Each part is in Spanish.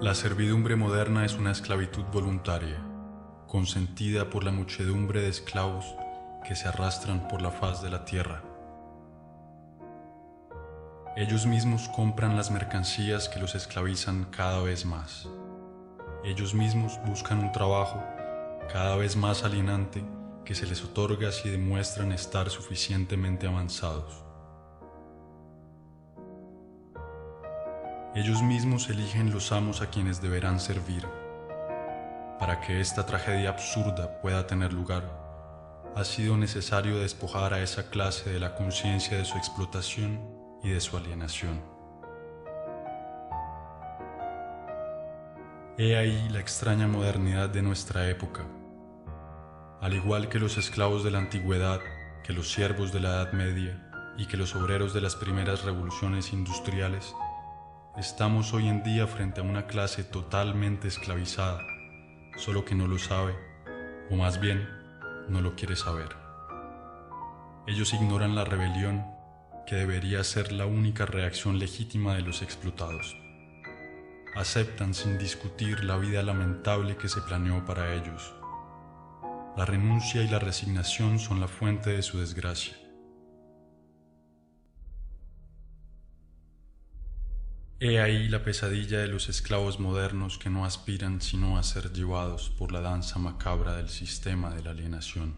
La servidumbre moderna es una esclavitud voluntaria, consentida por la muchedumbre de esclavos que se arrastran por la faz de la tierra. Ellos mismos compran las mercancías que los esclavizan cada vez más. Ellos mismos buscan un trabajo cada vez más alienante que se les otorga si demuestran estar suficientemente avanzados. Ellos mismos eligen los amos a quienes deberán servir. Para que esta tragedia absurda pueda tener lugar, ha sido necesario despojar a esa clase de la conciencia de su explotación y de su alienación. He ahí la extraña modernidad de nuestra época. Al igual que los esclavos de la antigüedad, que los siervos de la Edad Media y que los obreros de las primeras revoluciones industriales, estamos hoy en día frente a una clase totalmente esclavizada, solo que no lo sabe, o más bien, no lo quiere saber. Ellos ignoran la rebelión, que debería ser la única reacción legítima de los explotados. Aceptan sin discutir la vida lamentable que se planeó para ellos. La renuncia y la resignación son la fuente de su desgracia. He ahí la pesadilla de los esclavos modernos que no aspiran sino a ser llevados por la danza macabra del sistema de la alienación.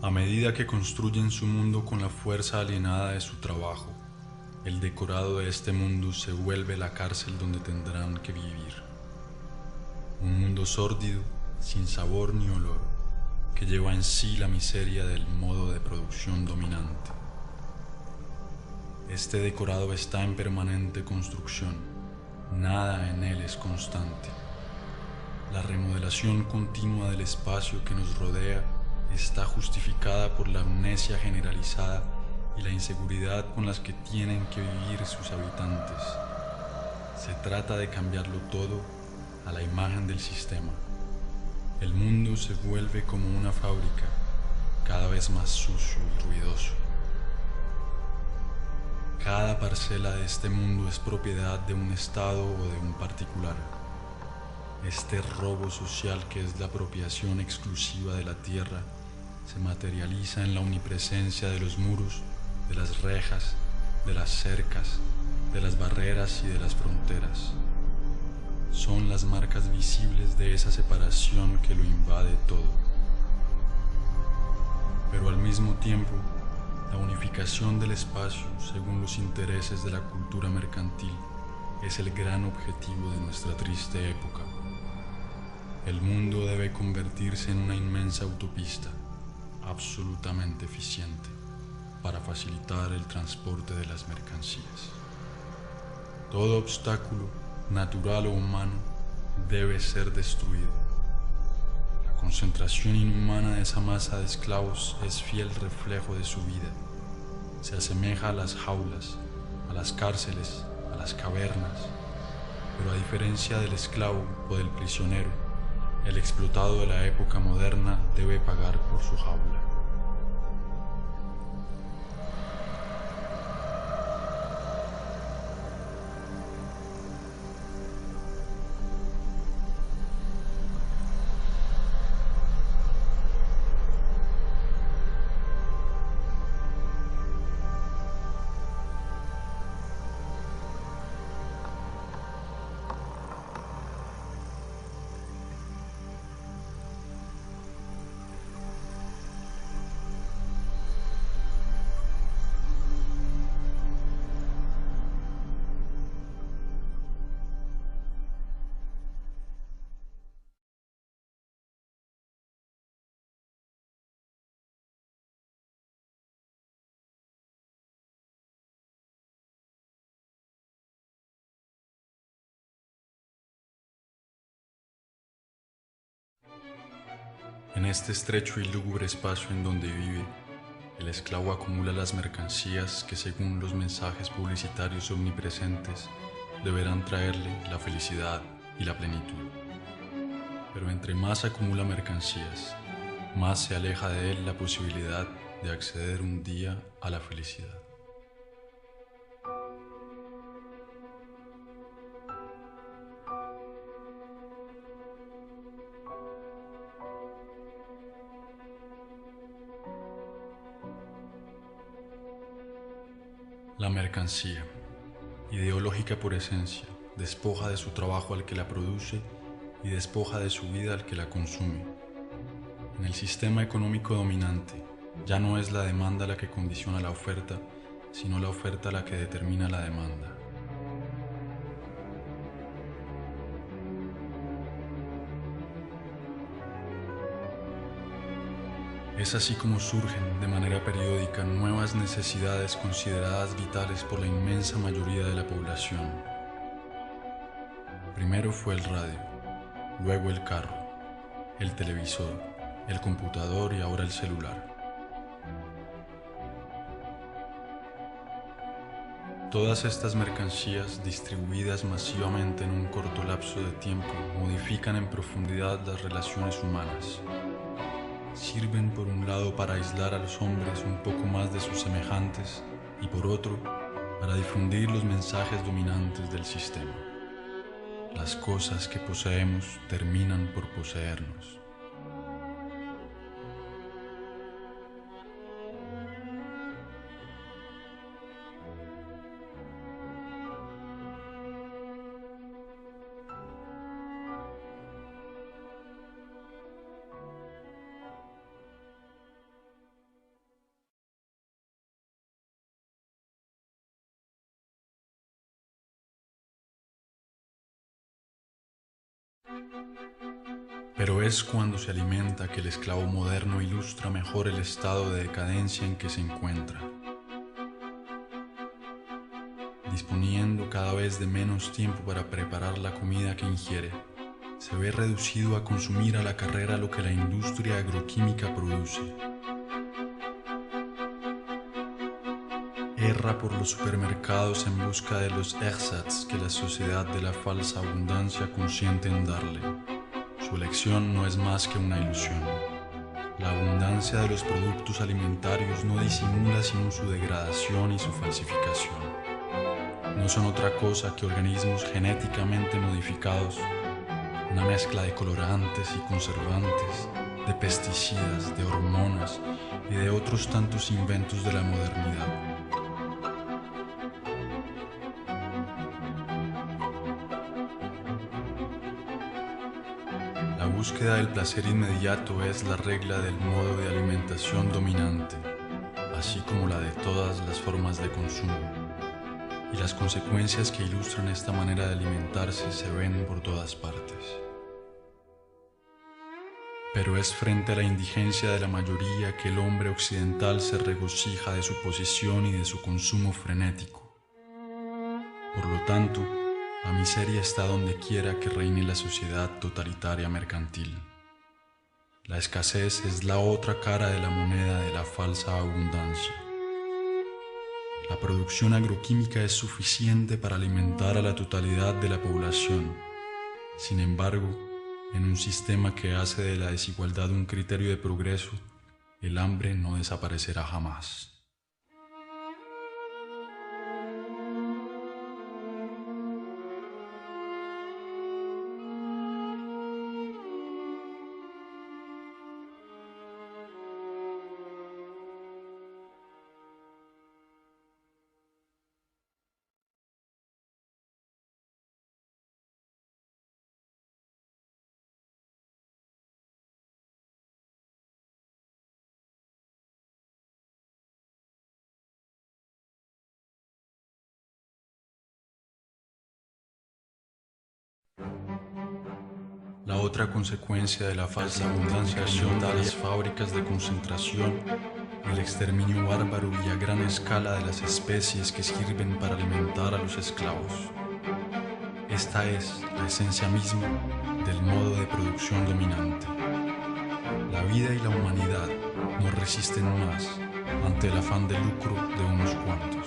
A medida que construyen su mundo con la fuerza alienada de su trabajo, el decorado de este mundo se vuelve la cárcel donde tendrán que vivir. Un mundo sórdido, sin sabor ni olor, que lleva en sí la miseria del modo de producción dominante. Este decorado está en permanente construcción, nada en él es constante. La remodelación continua del espacio que nos rodea está justificada por la amnesia generalizada y la inseguridad con las que tienen que vivir sus habitantes. Se trata de cambiarlo todo a la imagen del sistema. El mundo se vuelve como una fábrica, cada vez más sucio y ruidoso. Cada parcela de este mundo es propiedad de un Estado o de un particular. Este robo social, que es la apropiación exclusiva de la tierra, se materializa en la omnipresencia de los muros, de las rejas, de las cercas, de las barreras y de las fronteras. Son las marcas visibles de esa separación que lo invade todo. Pero al mismo tiempo, la unificación del espacio según los intereses de la cultura mercantil es el gran objetivo de nuestra triste época. El mundo debe convertirse en una inmensa autopista, absolutamente eficiente, para facilitar el transporte de las mercancías. Todo obstáculo, natural o humano, debe ser destruido. La concentración inhumana de esa masa de esclavos es fiel reflejo de su vida. Se asemeja a las jaulas, a las cárceles, a las cavernas, pero a diferencia del esclavo o del prisionero, el explotado de la época moderna debe pagar por su jaula. En este estrecho y lúgubre espacio en donde vive, el esclavo acumula las mercancías que, según los mensajes publicitarios omnipresentes, deberán traerle la felicidad y la plenitud. Pero entre más acumula mercancías, más se aleja de él la posibilidad de acceder un día a la felicidad. La mercancía, ideológica por esencia, despoja de su trabajo al que la produce y despoja de su vida al que la consume. En el sistema económico dominante, ya no es la demanda la que condiciona la oferta, sino la oferta la que determina la demanda. Es así como surgen de manera periódica nuevas necesidades consideradas vitales por la inmensa mayoría de la población. Primero fue el radio, luego el carro, el televisor, el computador y ahora el celular. Todas estas mercancías, distribuidas masivamente en un corto lapso de tiempo, modifican en profundidad las relaciones humanas. Sirven por un lado para aislar a los hombres un poco más de sus semejantes y por otro para difundir los mensajes dominantes del sistema. Las cosas que poseemos terminan por poseernos. Pero es cuando se alimenta que el esclavo moderno ilustra mejor el estado de decadencia en que se encuentra. Disponiendo cada vez de menos tiempo para preparar la comida que ingiere, se ve reducido a consumir a la carrera lo que la industria agroquímica produce. Erra por los supermercados en busca de los ersatz que la sociedad de la falsa abundancia consiente en darle. Su elección no es más que una ilusión. La abundancia de los productos alimentarios no disimula sino su degradación y su falsificación. No son otra cosa que organismos genéticamente modificados, una mezcla de colorantes y conservantes, de pesticidas, de hormonas y de otros tantos inventos de la modernidad. La búsqueda del placer inmediato es la regla del modo de alimentación dominante, así como la de todas las formas de consumo, y las consecuencias que ilustran esta manera de alimentarse se ven por todas partes. Pero es frente a la indigencia de la mayoría que el hombre occidental se regocija de su posición y de su consumo frenético. Por lo tanto, la miseria está donde quiera que reine la sociedad totalitaria mercantil. La escasez es la otra cara de la moneda de la falsa abundancia. La producción agroquímica es suficiente para alimentar a la totalidad de la población. Sin embargo, en un sistema que hace de la desigualdad un criterio de progreso, el hambre no desaparecerá jamás. La otra consecuencia de la falsa abundancia son las fábricas de concentración, el exterminio bárbaro y a gran escala de las especies que sirven para alimentar a los esclavos. Esta es la esencia misma del modo de producción dominante. La vida y la humanidad no resisten más ante el afán de lucro de unos cuantos.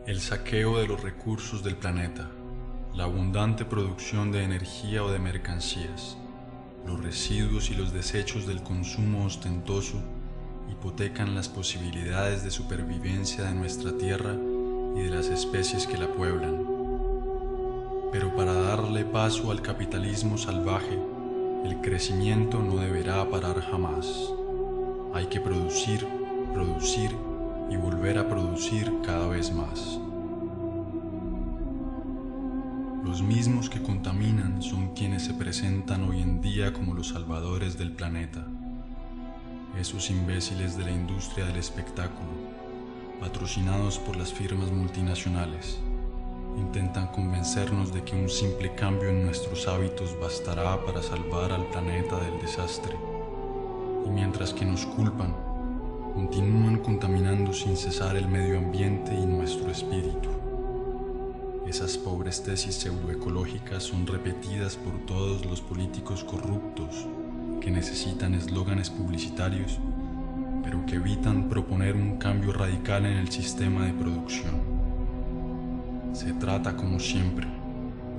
El saqueo de los recursos del planeta, la abundante producción de energía o de mercancías, los residuos y los desechos del consumo ostentoso hipotecan las posibilidades de supervivencia de nuestra tierra y de las especies que la pueblan. Pero para darle paso al capitalismo salvaje, el crecimiento no deberá parar jamás. Hay que producir, producir y volver a producir cada vez más. Los mismos que contaminan son quienes se presentan hoy en día como los salvadores del planeta. Esos imbéciles de la industria del espectáculo, patrocinados por las firmas multinacionales, intentan convencernos de que un simple cambio en nuestros hábitos bastará para salvar al planeta del desastre. Y mientras que nos culpan, continúan contaminando sin cesar el medio ambiente y nuestro espíritu. Esas pobres tesis pseudoecológicas son repetidas por todos los políticos corruptos que necesitan eslóganes publicitarios, pero que evitan proponer un cambio radical en el sistema de producción. Se trata, como siempre,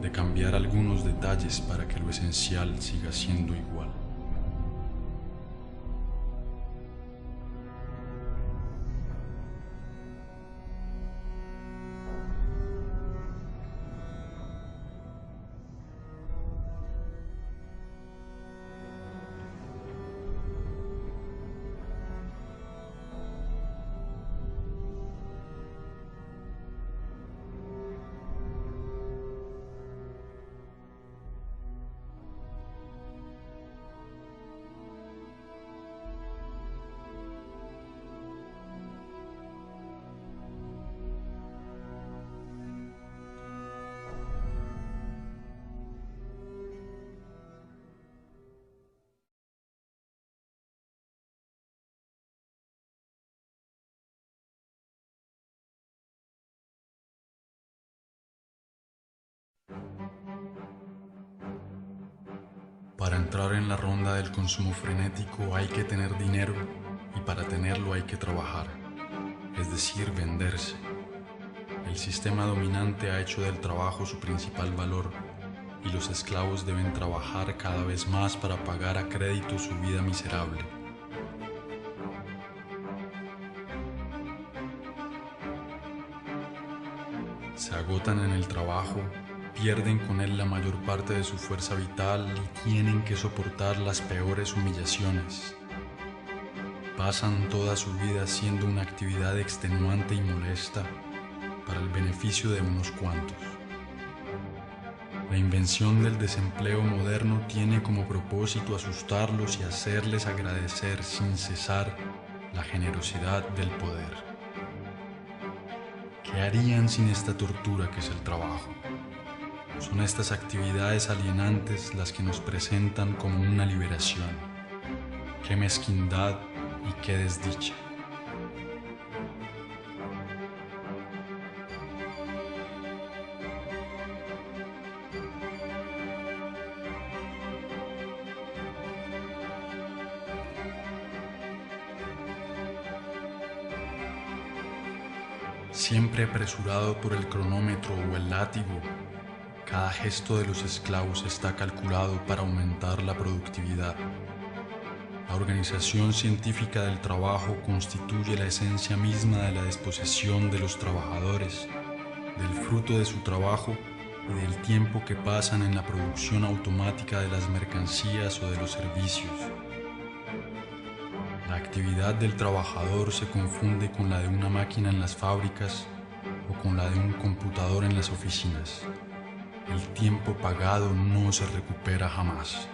de cambiar algunos detalles para que lo esencial siga siendo igual. Para entrar en la ronda del consumo frenético hay que tener dinero y para tenerlo hay que trabajar, es decir, venderse. El sistema dominante ha hecho del trabajo su principal valor y los esclavos deben trabajar cada vez más para pagar a crédito su vida miserable. Se agotan en el trabajo, pierden con él la mayor parte de su fuerza vital y tienen que soportar las peores humillaciones. Pasan toda su vida haciendo una actividad extenuante y molesta, para el beneficio de unos cuantos. La invención del desempleo moderno tiene como propósito asustarlos y hacerles agradecer sin cesar la generosidad del poder. ¿Qué harían sin esta tortura que es el trabajo? Son estas actividades alienantes las que nos presentan como una liberación. ¡Qué mezquindad y qué desdicha! Siempre apresurado por el cronómetro o el látigo, cada gesto de los esclavos está calculado para aumentar la productividad. La organización científica del trabajo constituye la esencia misma de la disposición de los trabajadores, del fruto de su trabajo y del tiempo que pasan en la producción automática de las mercancías o de los servicios. La actividad del trabajador se confunde con la de una máquina en las fábricas o con la de un computador en las oficinas. El tiempo pagado no se recupera jamás.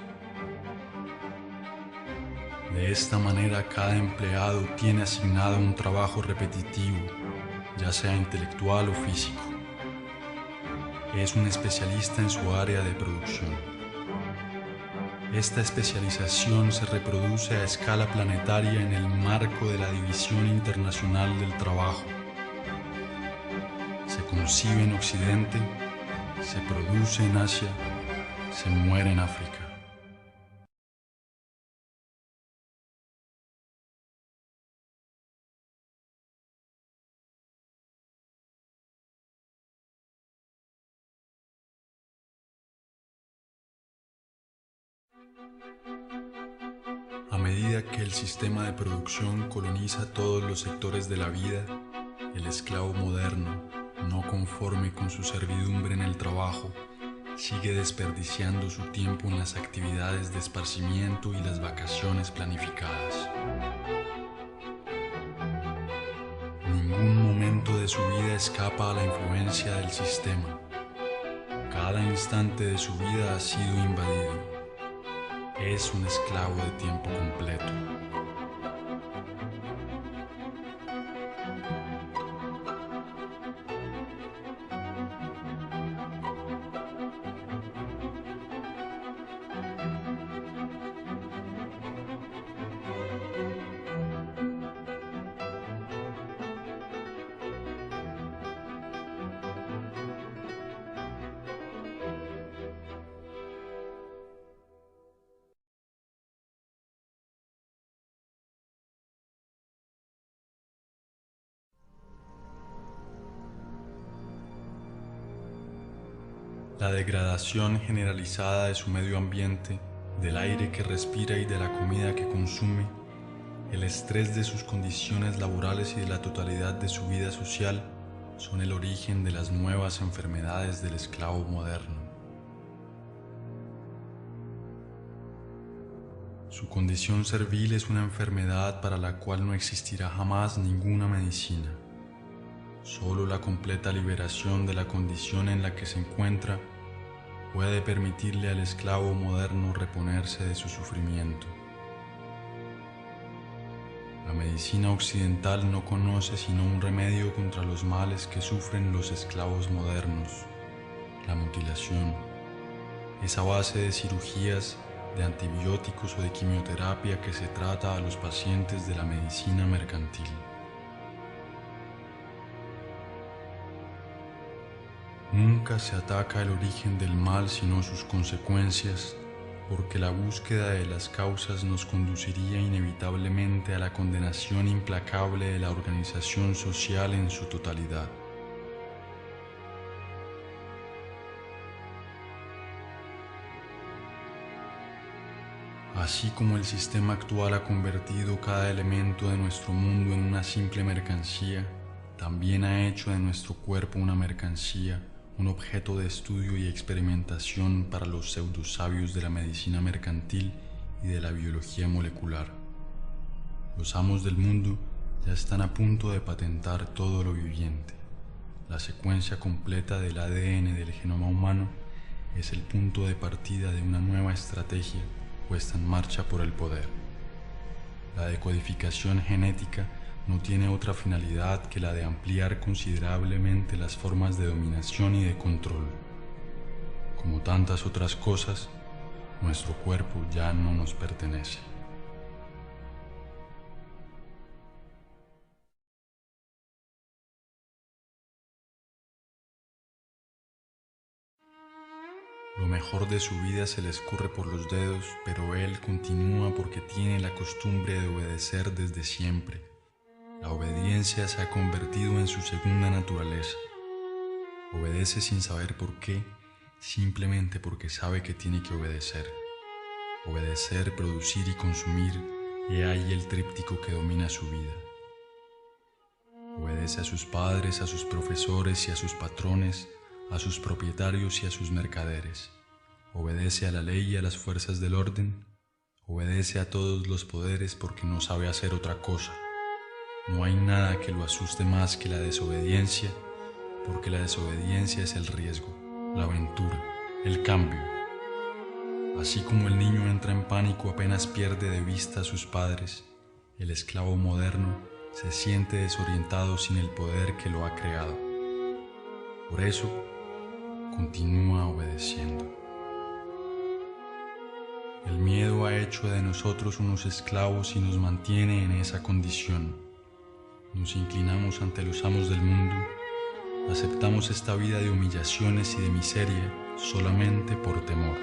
De esta manera, cada empleado tiene asignado un trabajo repetitivo, ya sea intelectual o físico. Es un especialista en su área de producción. Esta especialización se reproduce a escala planetaria en el marco de la División Internacional del Trabajo. Se concibe en Occidente, se produce en Asia, se muere en África. A medida que el sistema de producción coloniza todos los sectores de la vida, el esclavo moderno, no conforme con su servidumbre en el trabajo, sigue desperdiciando su tiempo en las actividades de esparcimiento y las vacaciones planificadas. Ningún momento de su vida escapa a la influencia del sistema. Cada instante de su vida ha sido invadido. Es un esclavo de tiempo completo. La degradación generalizada de su medio ambiente, del aire que respira y de la comida que consume, el estrés de sus condiciones laborales y de la totalidad de su vida social son el origen de las nuevas enfermedades del esclavo moderno. Su condición servil es una enfermedad para la cual no existirá jamás ninguna medicina. Solo la completa liberación de la condición en la que se encuentra puede permitirle al esclavo moderno reponerse de su sufrimiento. La medicina occidental no conoce sino un remedio contra los males que sufren los esclavos modernos: la mutilación. Es a base de cirugías, de antibióticos o de quimioterapia que se trata a los pacientes de la medicina mercantil. Nunca se ataca el origen del mal sino sus consecuencias, porque la búsqueda de las causas nos conduciría inevitablemente a la condenación implacable de la organización social en su totalidad. Así como el sistema actual ha convertido cada elemento de nuestro mundo en una simple mercancía, también ha hecho de nuestro cuerpo una mercancía, un objeto de estudio y experimentación para los pseudosabios de la medicina mercantil y de la biología molecular. Los amos del mundo ya están a punto de patentar todo lo viviente. La secuencia completa del ADN del genoma humano es el punto de partida de una nueva estrategia puesta en marcha por el poder. La decodificación genética no tiene otra finalidad que la de ampliar considerablemente las formas de dominación y de control. Como tantas otras cosas, nuestro cuerpo ya no nos pertenece. Lo mejor de su vida se le escurre por los dedos, pero él continúa porque tiene la costumbre de obedecer desde siempre. La obediencia se ha convertido en su segunda naturaleza. Obedece sin saber por qué, simplemente porque sabe que tiene que obedecer. Obedecer, producir y consumir, he ahí el tríptico que domina su vida. Obedece a sus padres, a sus profesores y a sus patrones, a sus propietarios y a sus mercaderes. Obedece a la ley y a las fuerzas del orden. Obedece a todos los poderes porque no sabe hacer otra cosa. No hay nada que lo asuste más que la desobediencia, porque la desobediencia es el riesgo, la aventura, el cambio. Así como el niño entra en pánico apenas pierde de vista a sus padres, el esclavo moderno se siente desorientado sin el poder que lo ha creado. Por eso, continúa obedeciendo. El miedo ha hecho de nosotros unos esclavos y nos mantiene en esa condición. Nos inclinamos ante los amos del mundo, aceptamos esta vida de humillaciones y de miseria solamente por temor.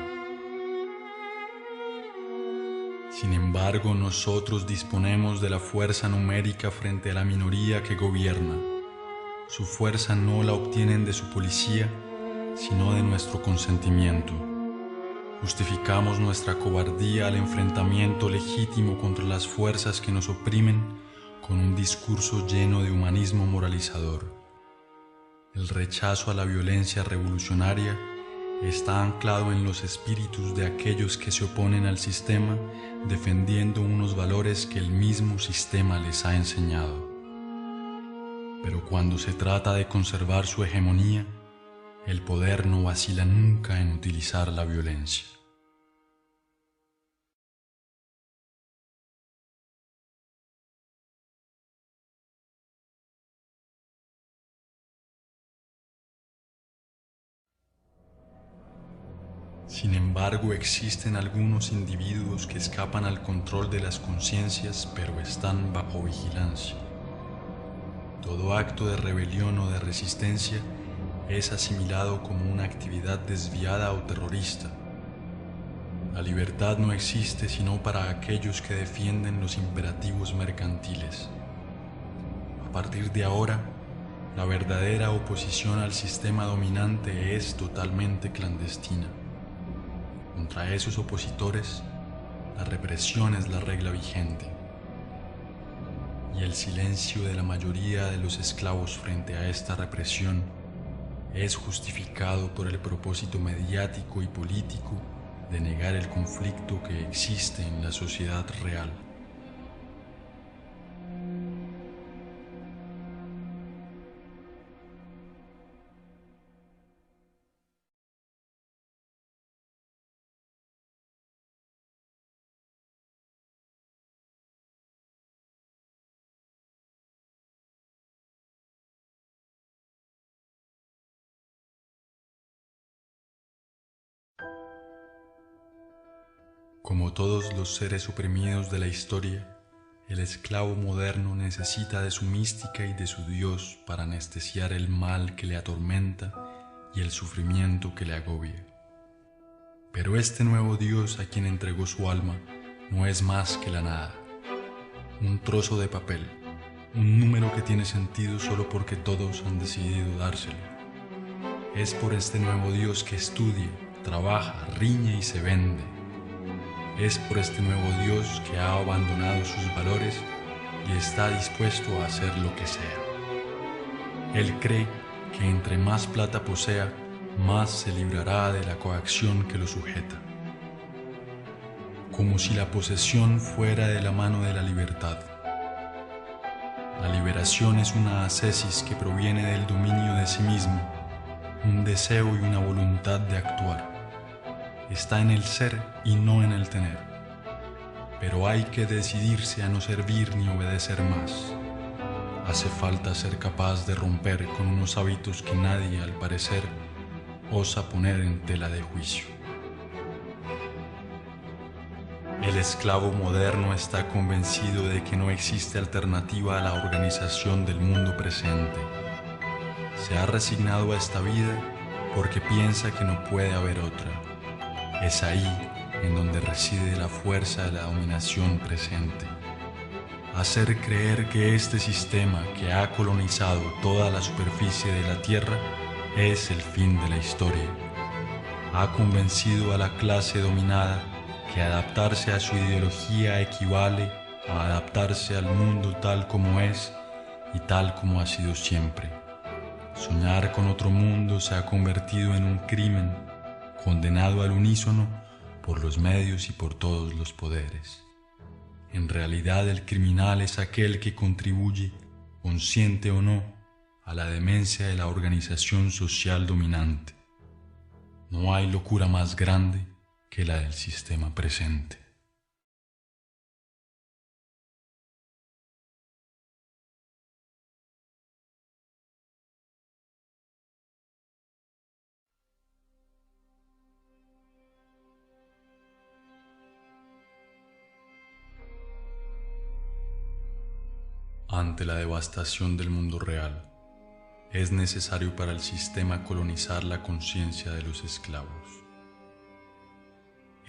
Sin embargo, nosotros disponemos de la fuerza numérica frente a la minoría que gobierna. Su fuerza no la obtienen de su policía, sino de nuestro consentimiento. Justificamos nuestra cobardía al enfrentamiento legítimo contra las fuerzas que nos oprimen con un discurso lleno de humanismo moralizador. El rechazo a la violencia revolucionaria está anclado en los espíritus de aquellos que se oponen al sistema, defendiendo unos valores que el mismo sistema les ha enseñado. Pero cuando se trata de conservar su hegemonía, el poder no vacila nunca en utilizar la violencia. Sin embargo, existen algunos individuos que escapan al control de las conciencias, pero están bajo vigilancia. Todo acto de rebelión o de resistencia es asimilado como una actividad desviada o terrorista. La libertad no existe sino para aquellos que defienden los imperativos mercantiles. A partir de ahora, la verdadera oposición al sistema dominante es totalmente clandestina. Contra esos opositores, la represión es la regla vigente. Y el silencio de la mayoría de los esclavos frente a esta represión es justificado por el propósito mediático y político de negar el conflicto que existe en la sociedad real. Como todos los seres oprimidos de la historia, el esclavo moderno necesita de su mística y de su Dios para anestesiar el mal que le atormenta y el sufrimiento que le agobia. Pero este nuevo Dios a quien entregó su alma no es más que la nada, un trozo de papel, un número que tiene sentido solo porque todos han decidido dárselo. Es por este nuevo Dios que estudia, trabaja, riñe y se vende. Es por este nuevo Dios que ha abandonado sus valores y está dispuesto a hacer lo que sea. Él cree que entre más plata posea, más se librará de la coacción que lo sujeta. Como si la posesión fuera de la mano de la libertad. La liberación es una ascesis que proviene del dominio de sí mismo, un deseo y una voluntad de actuar. Está en el ser y no en el tener. Pero hay que decidirse a no servir ni obedecer más. Hace falta ser capaz de romper con unos hábitos que nadie, al parecer, osa poner en tela de juicio. El esclavo moderno está convencido de que no existe alternativa a la organización del mundo presente. Se ha resignado a esta vida porque piensa que no puede haber otra. Es ahí en donde reside la fuerza de la dominación presente. Hacer creer que este sistema que ha colonizado toda la superficie de la Tierra es el fin de la historia. Ha convencido a la clase dominada que adaptarse a su ideología equivale a adaptarse al mundo tal como es y tal como ha sido siempre. Soñar con otro mundo se ha convertido en un crimen, condenado al unísono por los medios y por todos los poderes. En realidad el criminal es aquel que contribuye, consciente o no, a la demencia de la organización social dominante. No hay locura más grande que la del sistema presente. Ante la devastación del mundo real, es necesario para el sistema colonizar la conciencia de los esclavos.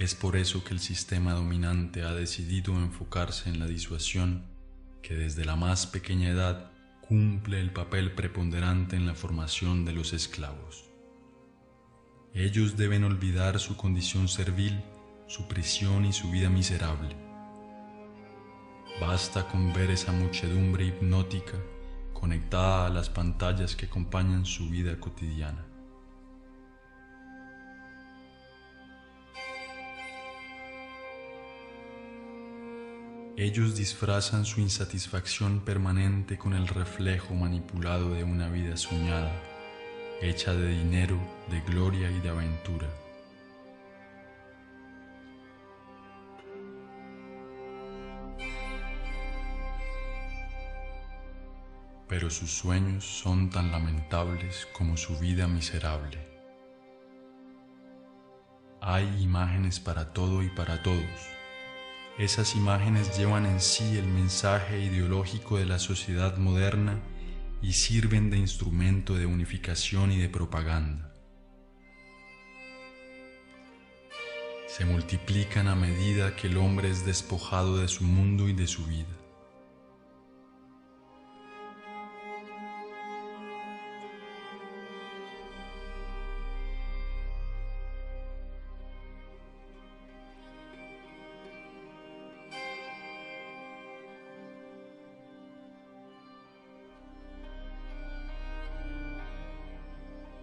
Es por eso que el sistema dominante ha decidido enfocarse en la disuasión que desde la más pequeña edad cumple el papel preponderante en la formación de los esclavos. Ellos deben olvidar su condición servil, su prisión y su vida miserable. Basta con ver esa muchedumbre hipnótica conectada a las pantallas que acompañan su vida cotidiana. Ellos disfrazan su insatisfacción permanente con el reflejo manipulado de una vida soñada, hecha de dinero, de gloria y de aventura. Pero sus sueños son tan lamentables como su vida miserable. Hay imágenes para todo y para todos. Esas imágenes llevan en sí el mensaje ideológico de la sociedad moderna y sirven de instrumento de unificación y de propaganda. Se multiplican a medida que el hombre es despojado de su mundo y de su vida.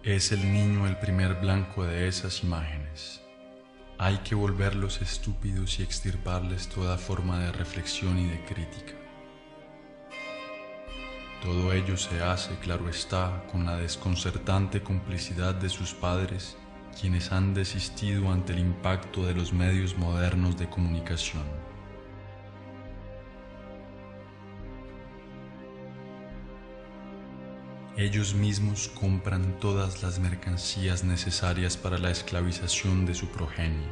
Es el niño el primer blanco de esas imágenes. Hay que volverlos estúpidos y extirparles toda forma de reflexión y de crítica. Todo ello se hace, claro está, con la desconcertante complicidad de sus padres, quienes han desistido ante el impacto de los medios modernos de comunicación. Ellos mismos compran todas las mercancías necesarias para la esclavización de su progenie,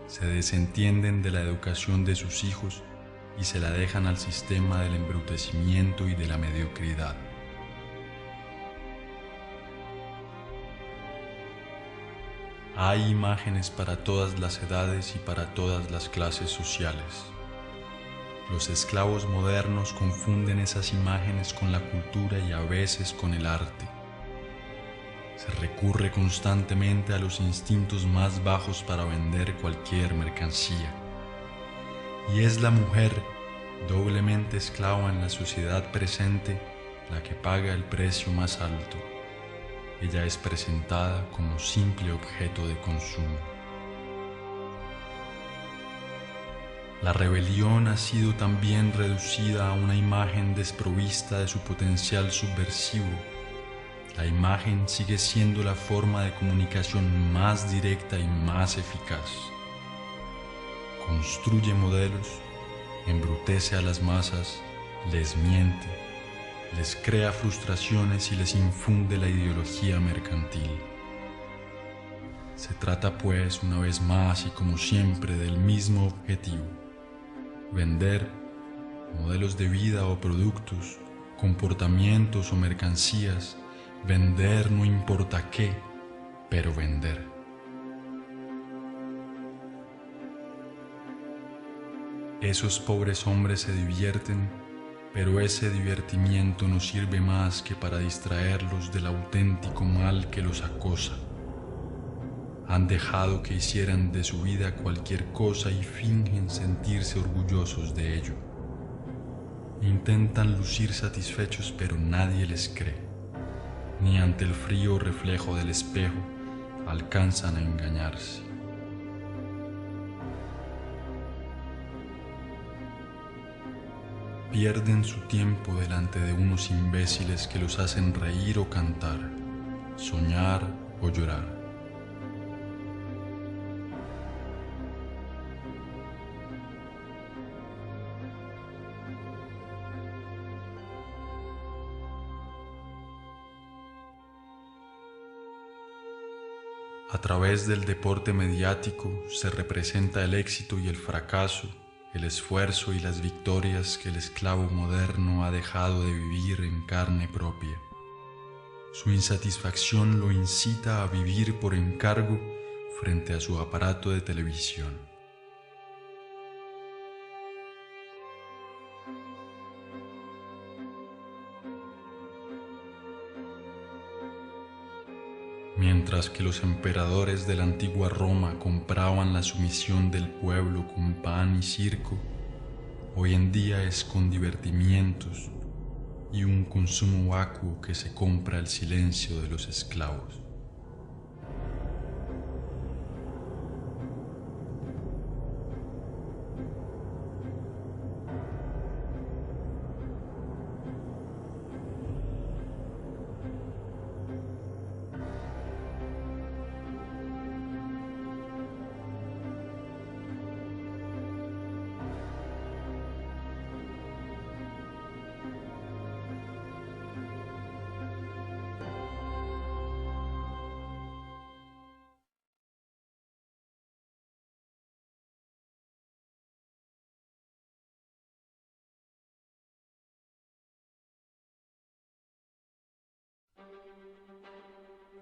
se desentienden de la educación de sus hijos y se la dejan al sistema del embrutecimiento y de la mediocridad. Hay imágenes para todas las edades y para todas las clases sociales. Los esclavos modernos confunden esas imágenes con la cultura y a veces con el arte. Se recurre constantemente a los instintos más bajos para vender cualquier mercancía. Y es la mujer, doblemente esclava en la sociedad presente, la que paga el precio más alto. Ella es presentada como simple objeto de consumo. La rebelión ha sido también reducida a una imagen desprovista de su potencial subversivo. La imagen sigue siendo la forma de comunicación más directa y más eficaz. Construye modelos, embrutece a las masas, les miente, les crea frustraciones y les infunde la ideología mercantil. Se trata pues una vez más y como siempre del mismo objetivo: vender modelos de vida o productos, comportamientos o mercancías, vender no importa qué, pero vender. Esos pobres hombres se divierten, pero ese divertimiento no sirve más que para distraerlos del auténtico mal que los acosa. Han dejado que hicieran de su vida cualquier cosa y fingen sentirse orgullosos de ello. Intentan lucir satisfechos, pero nadie les cree. Ni ante el frío reflejo del espejo alcanzan a engañarse. Pierden su tiempo delante de unos imbéciles que los hacen reír o cantar, soñar o llorar. A través del deporte mediático se representa el éxito y el fracaso, el esfuerzo y las victorias que el esclavo moderno ha dejado de vivir en carne propia. Su insatisfacción lo incita a vivir por encargo frente a su aparato de televisión. Mientras que los emperadores de la antigua Roma compraban la sumisión del pueblo con pan y circo, hoy en día es con divertimientos y un consumo vacuo que se compra el silencio de los esclavos.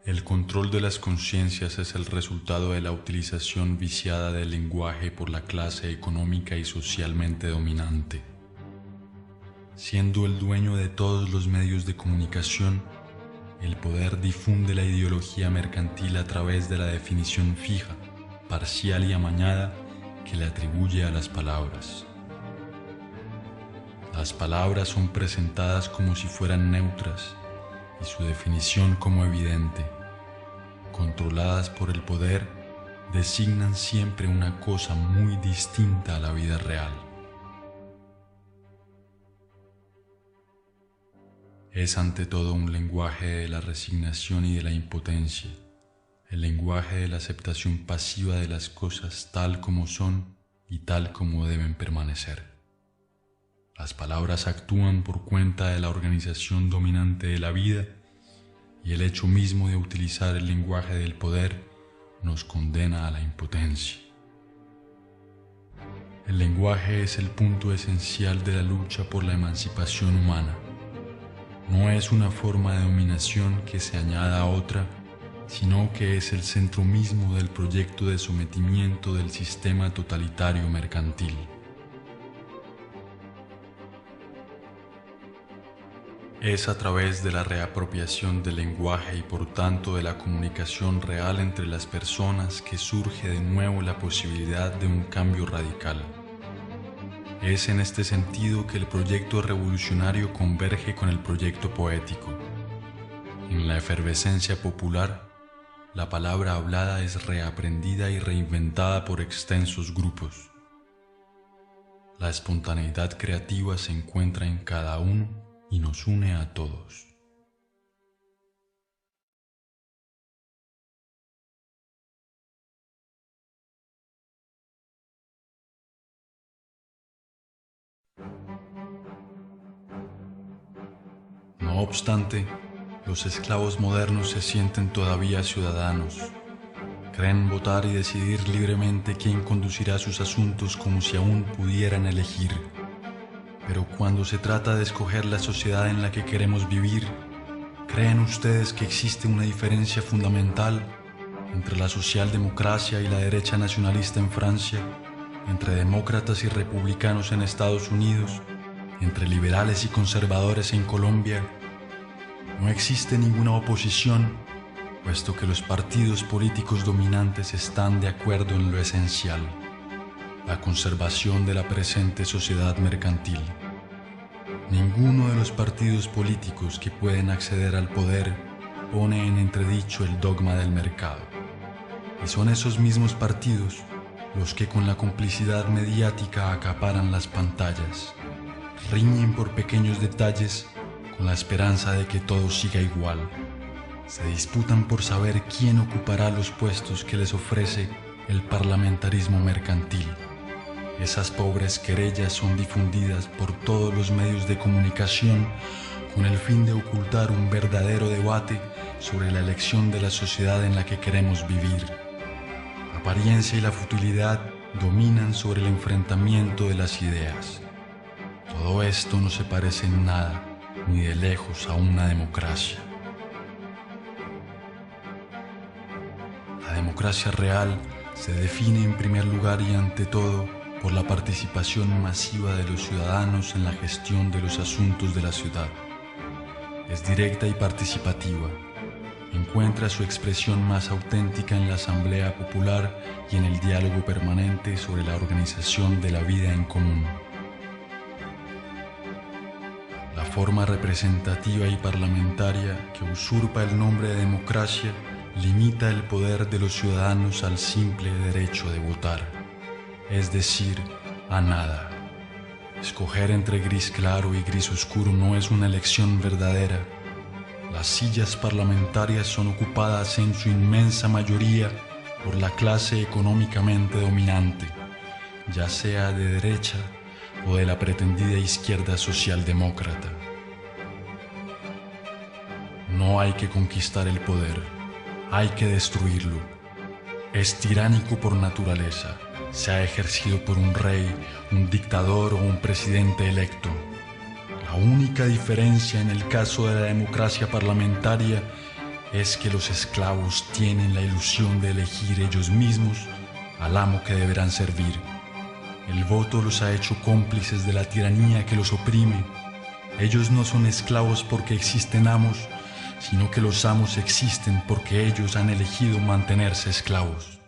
El control de las conciencias es el resultado de la utilización viciada del lenguaje por la clase económica y socialmente dominante. Siendo el dueño de todos los medios de comunicación, el poder difunde la ideología mercantil a través de la definición fija, parcial y amañada que le atribuye a las palabras. Las palabras son presentadas como si fueran neutras y su definición como evidente. Controladas por el poder, designan siempre una cosa muy distinta a la vida real. Es ante todo un lenguaje de la resignación y de la impotencia, el lenguaje de la aceptación pasiva de las cosas tal como son y tal como deben permanecer. Las palabras actúan por cuenta de la organización dominante de la vida y el hecho mismo de utilizar el lenguaje del poder nos condena a la impotencia. El lenguaje es el punto esencial de la lucha por la emancipación humana. No es una forma de dominación que se añada a otra, sino que es el centro mismo del proyecto de sometimiento del sistema totalitario mercantil. Es a través de la reapropiación del lenguaje y por tanto de la comunicación real entre las personas que surge de nuevo la posibilidad de un cambio radical. Es en este sentido que el proyecto revolucionario converge con el proyecto poético. En la efervescencia popular, la palabra hablada es reaprendida y reinventada por extensos grupos. La espontaneidad creativa se encuentra en cada uno y nos une a todos. No obstante, los esclavos modernos se sienten todavía ciudadanos. Creen votar y decidir libremente quién conducirá sus asuntos como si aún pudieran elegir. Pero cuando se trata de escoger la sociedad en la que queremos vivir, ¿creen ustedes que existe una diferencia fundamental entre la socialdemocracia y la derecha nacionalista en Francia, entre demócratas y republicanos en Estados Unidos, entre liberales y conservadores en Colombia? No existe ninguna oposición, puesto que los partidos políticos dominantes están de acuerdo en lo esencial: la conservación de la presente sociedad mercantil. Ninguno de los partidos políticos que pueden acceder al poder pone en entredicho el dogma del mercado. Y son esos mismos partidos los que con la complicidad mediática acaparan las pantallas, riñen por pequeños detalles con la esperanza de que todo siga igual. Se disputan por saber quién ocupará los puestos que les ofrece el parlamentarismo mercantil. Esas pobres querellas son difundidas por todos los medios de comunicación con el fin de ocultar un verdadero debate sobre la elección de la sociedad en la que queremos vivir. La apariencia y la futilidad dominan sobre el enfrentamiento de las ideas. Todo esto no se parece en nada, ni de lejos, a una democracia. La democracia real se define en primer lugar y ante todo por la participación masiva de los ciudadanos en la gestión de los asuntos de la ciudad. Es directa y participativa. Encuentra su expresión más auténtica en la asamblea popular y en el diálogo permanente sobre la organización de la vida en común. La forma representativa y parlamentaria que usurpa el nombre de democracia limita el poder de los ciudadanos al simple derecho de votar, es decir, a nada. Escoger entre gris claro y gris oscuro no es una elección verdadera. Las sillas parlamentarias son ocupadas en su inmensa mayoría por la clase económicamente dominante, ya sea de derecha o de la pretendida izquierda socialdemócrata. No hay que conquistar el poder, hay que destruirlo. Es tiránico por naturaleza, sea ejercido por un rey, un dictador o un presidente electo. La única diferencia en el caso de la democracia parlamentaria es que los esclavos tienen la ilusión de elegir ellos mismos al amo que deberán servir. El voto los ha hecho cómplices de la tiranía que los oprime. Ellos no son esclavos porque existen amos, sino que los amos existen porque ellos han elegido mantenerse esclavos.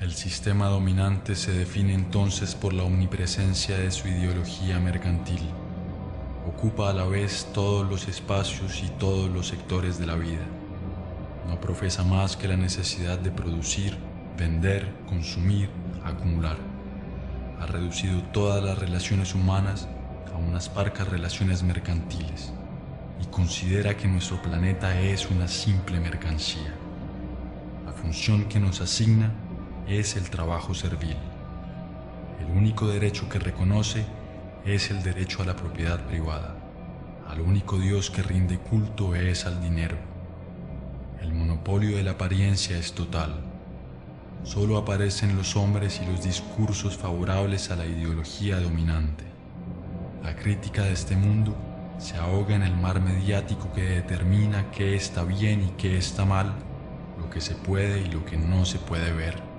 El sistema dominante se define entonces por la omnipresencia de su ideología mercantil. Ocupa a la vez todos los espacios y todos los sectores de la vida. No profesa más que la necesidad de producir, vender, consumir, acumular. Ha reducido todas las relaciones humanas a unas parcas relaciones mercantiles y considera que nuestro planeta es una simple mercancía. La función que nos asigna es el trabajo servil. El único derecho que reconoce es el derecho a la propiedad privada. Al único Dios que rinde culto es al dinero. El monopolio de la apariencia es total. Solo aparecen los hombres y los discursos favorables a la ideología dominante. La crítica de este mundo se ahoga en el mar mediático que determina qué está bien y qué está mal, lo que se puede y lo que no se puede ver.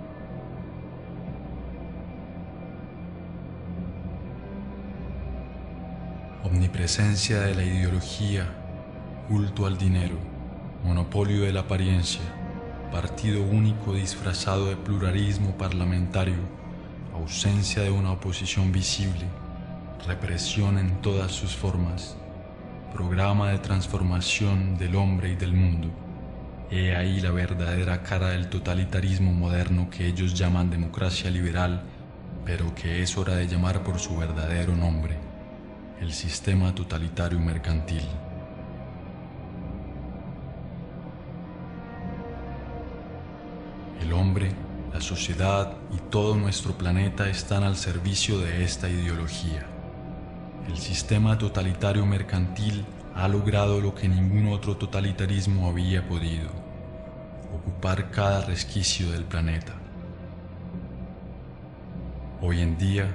Omnipresencia de la ideología, culto al dinero, monopolio de la apariencia, partido único disfrazado de pluralismo parlamentario, ausencia de una oposición visible, represión en todas sus formas, programa de transformación del hombre y del mundo. He ahí la verdadera cara del totalitarismo moderno que ellos llaman democracia liberal, pero que es hora de llamar por su verdadero nombre: el sistema totalitario mercantil. El hombre, la sociedad y todo nuestro planeta están al servicio de esta ideología. El sistema totalitario mercantil ha logrado lo que ningún otro totalitarismo había podido: ocupar cada resquicio del planeta. Hoy en día,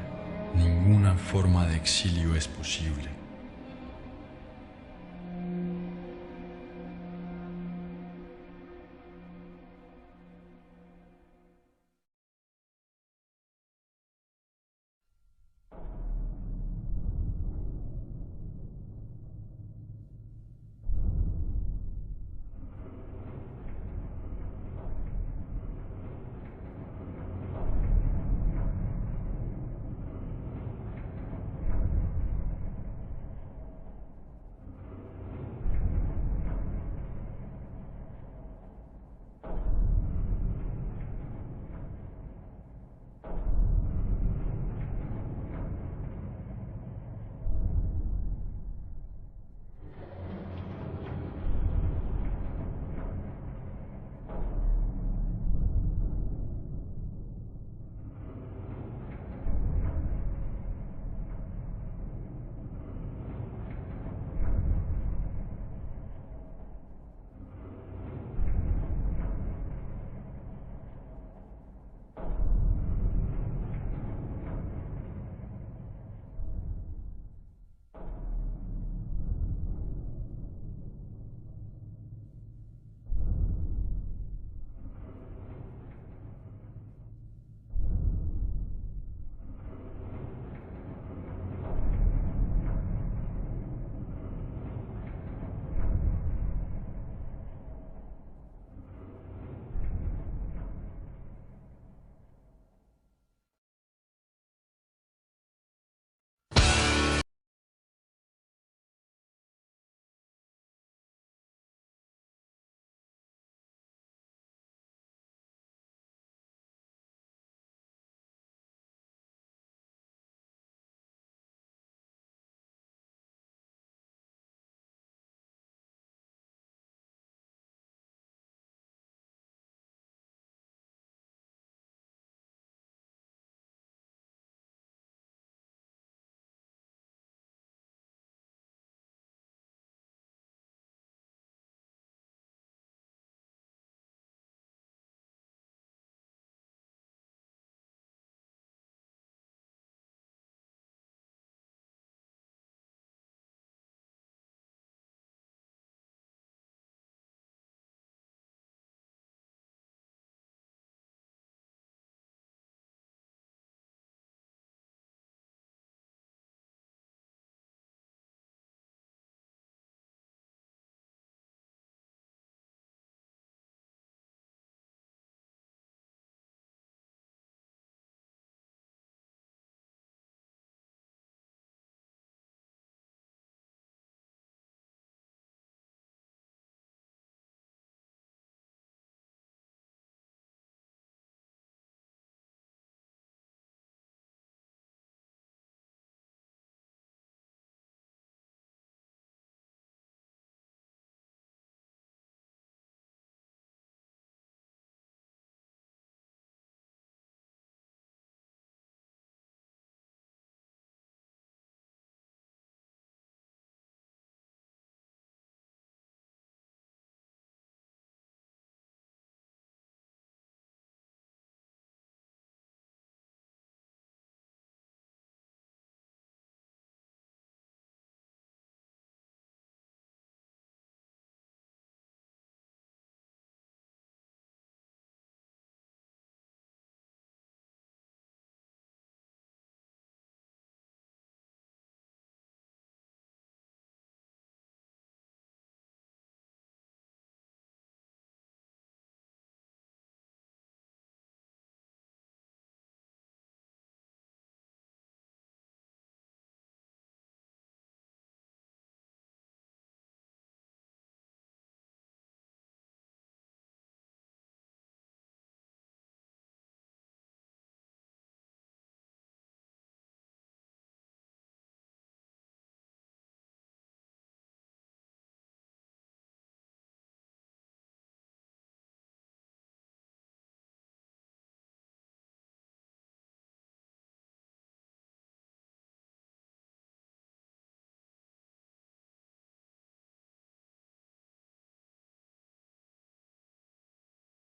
ninguna forma de exilio es posible.